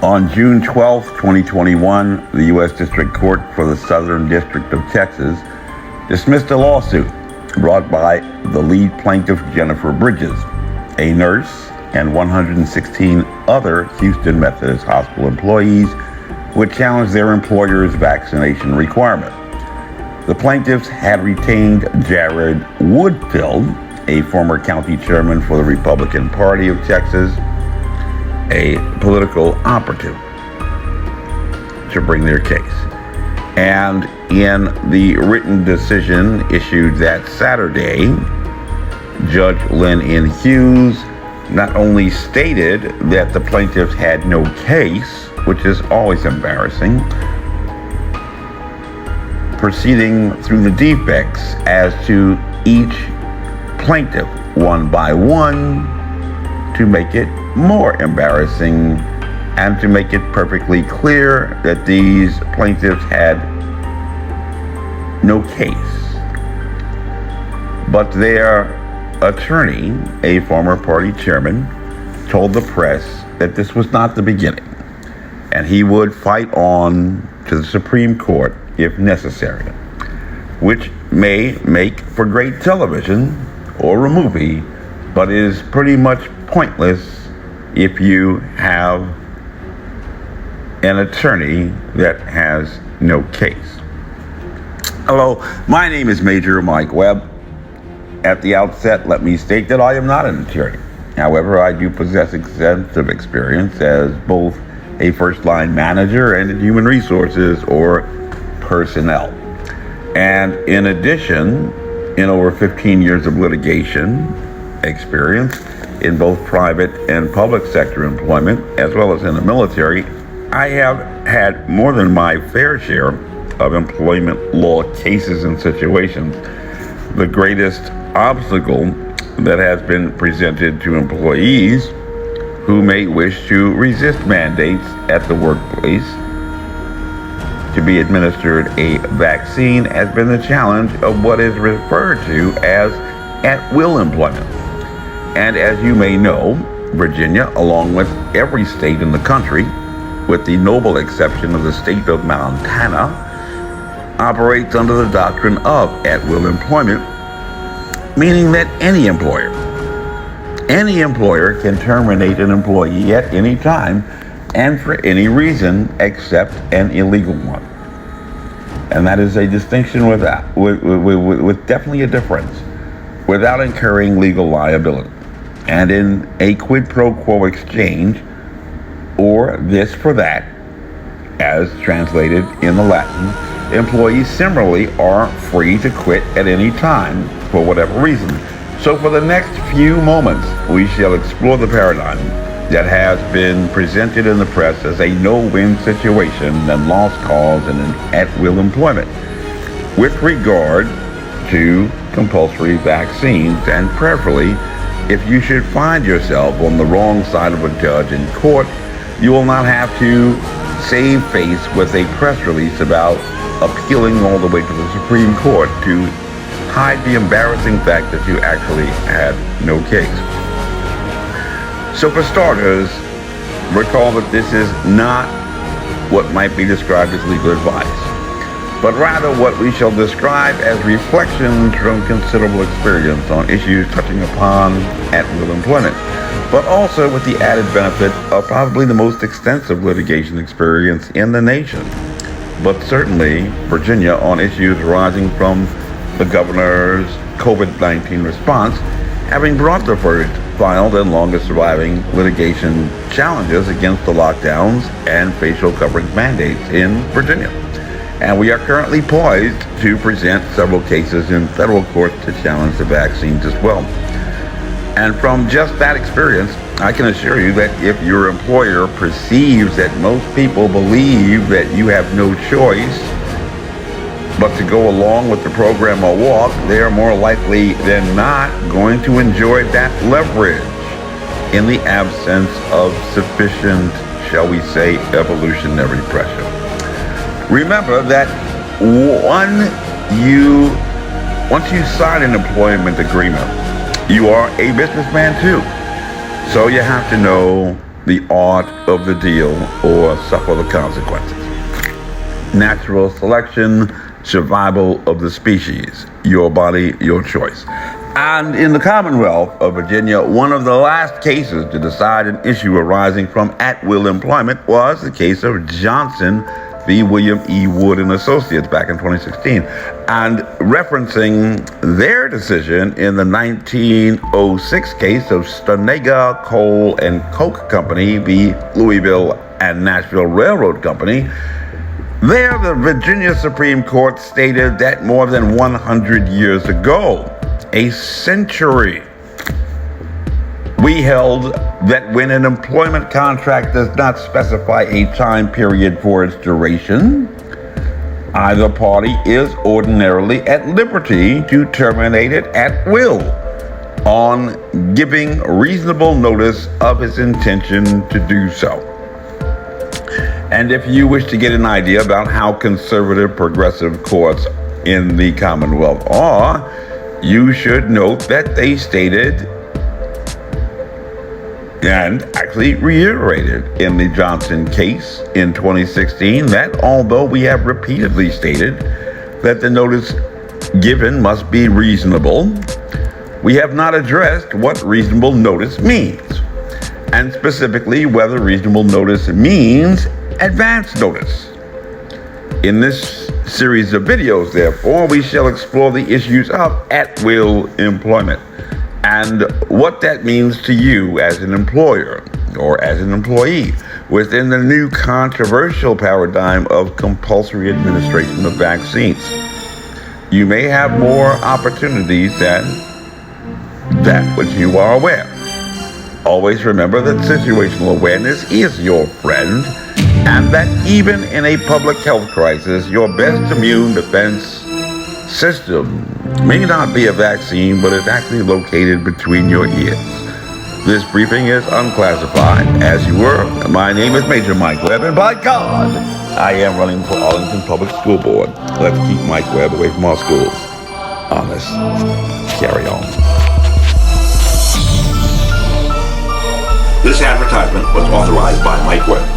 On June 12, 2021, the U.S. District Court for the Southern District of Texas dismissed a lawsuit brought by the lead plaintiff, Jennifer Bridges, a nurse, and 116 other Houston Methodist Hospital employees who had challenged their employer's vaccination requirement. The plaintiffs had retained Jared Woodfield, a former county chairman for the Republican Party of Texas, a political operative, to bring their case. And in the written decision issued that Saturday, Judge Lynn N. Hughes not only stated that the plaintiffs had no case, which is always embarrassing, proceeding through the defects as to each plaintiff one by one to make it more embarrassing and to make it perfectly clear that these plaintiffs had no case. But their attorney, a former party chairman, told the press that this was not the beginning, and he would fight on to the Supreme Court if necessary, which may make for great television or a movie, but is pretty much pointless if you have an attorney that has no case. Hello, my name is Major Mike Webb. At the outset, let me state that I am not an attorney. However, I do possess extensive experience as both a first-line manager and in human resources or personnel. And in addition, in over 15 years of litigation experience in both private and public sector employment, as well as in the military, I have had more than my fair share of employment law cases and situations. The greatest obstacle that has been presented to employees who may wish to resist mandates at the workplace to be administered a vaccine has been the challenge of what is referred to as AtWill Employment. And as you may know, Virginia, along with every state in the country, with the noble exception of the state of Montana, operates under the doctrine of AtWill Employment, meaning that any employer can terminate an employee at any time and for any reason except an illegal one. And that is a distinction with definitely a difference, without incurring legal liability. And in a quid pro quo exchange, or this for that, as translated in the Latin, employees similarly are free to quit at any time for whatever reason. So for the next few moments, we shall explore the paradigm that has been presented in the press as a no-win situation and lost cause in an at-will employment with regard to compulsory vaccines, and prayerfully, if you should find yourself on the wrong side of a judge in court, you will not have to save face with a press release about appealing all the way to the Supreme Court to hide the embarrassing fact that you actually had no case. So for starters, recall that this is not what might be described as legal advice, but rather what we shall describe as reflections from considerable experience on issues touching upon at-will employment, but also with the added benefit of probably the most extensive litigation experience in the nation, but certainly Virginia, on issues arising from the governor's COVID-19 response, having brought the first, filed, and longest surviving litigation challenges against the lockdowns and facial coverage mandates in Virginia. And we are currently poised to present several cases in federal court to challenge the vaccines as well. And from just that experience, I can assure you that if your employer perceives that most people believe that you have no choice but to go along with the program or walk, they are more likely than not going to enjoy that leverage in the absence of sufficient, shall we say, evolutionary pressure. Remember that once you sign an employment agreement, you are a businessman too. So you have to know the art of the deal or suffer the consequences. Natural selection, survival of the species, your body, your choice. And in the Commonwealth of Virginia, one of the last cases to decide an issue arising from at-will employment was the case of Johnson v. William E. Wood and Associates back in 2016. And referencing their decision in the 1906 case of Stanega Coal and Coke Company v. Louisville and Nashville Railroad Company, there the Virginia Supreme Court stated that more than 100 years ago, a century, we held that when an employment contract does not specify a time period for its duration, either party is ordinarily at liberty to terminate it at will on giving reasonable notice of its intention to do so. And if you wish to get an idea about how conservative progressive courts in the Commonwealth are, you should note that they stated and actually reiterated in the Johnson case in 2016 that although we have repeatedly stated that the notice given must be reasonable, we have not addressed what reasonable notice means, and specifically whether reasonable notice means advance notice. In this series of videos, therefore, we shall explore the issues of at-will employment and what that means to you as an employer or as an employee within the new controversial paradigm of compulsory administration of vaccines. You may have more opportunities than that which you are aware. Always remember that situational awareness is your friend, and that even in a public health crisis, your best immune defense system may not be a vaccine, but is actually located between your ears. This briefing is unclassified, as you were. My name is Major Mike Webb, and by God, I am running for Arlington Public School Board. Let's keep Mike Webb away from our schools. Honest. Carry on. This advertisement was authorized by Mike Webb.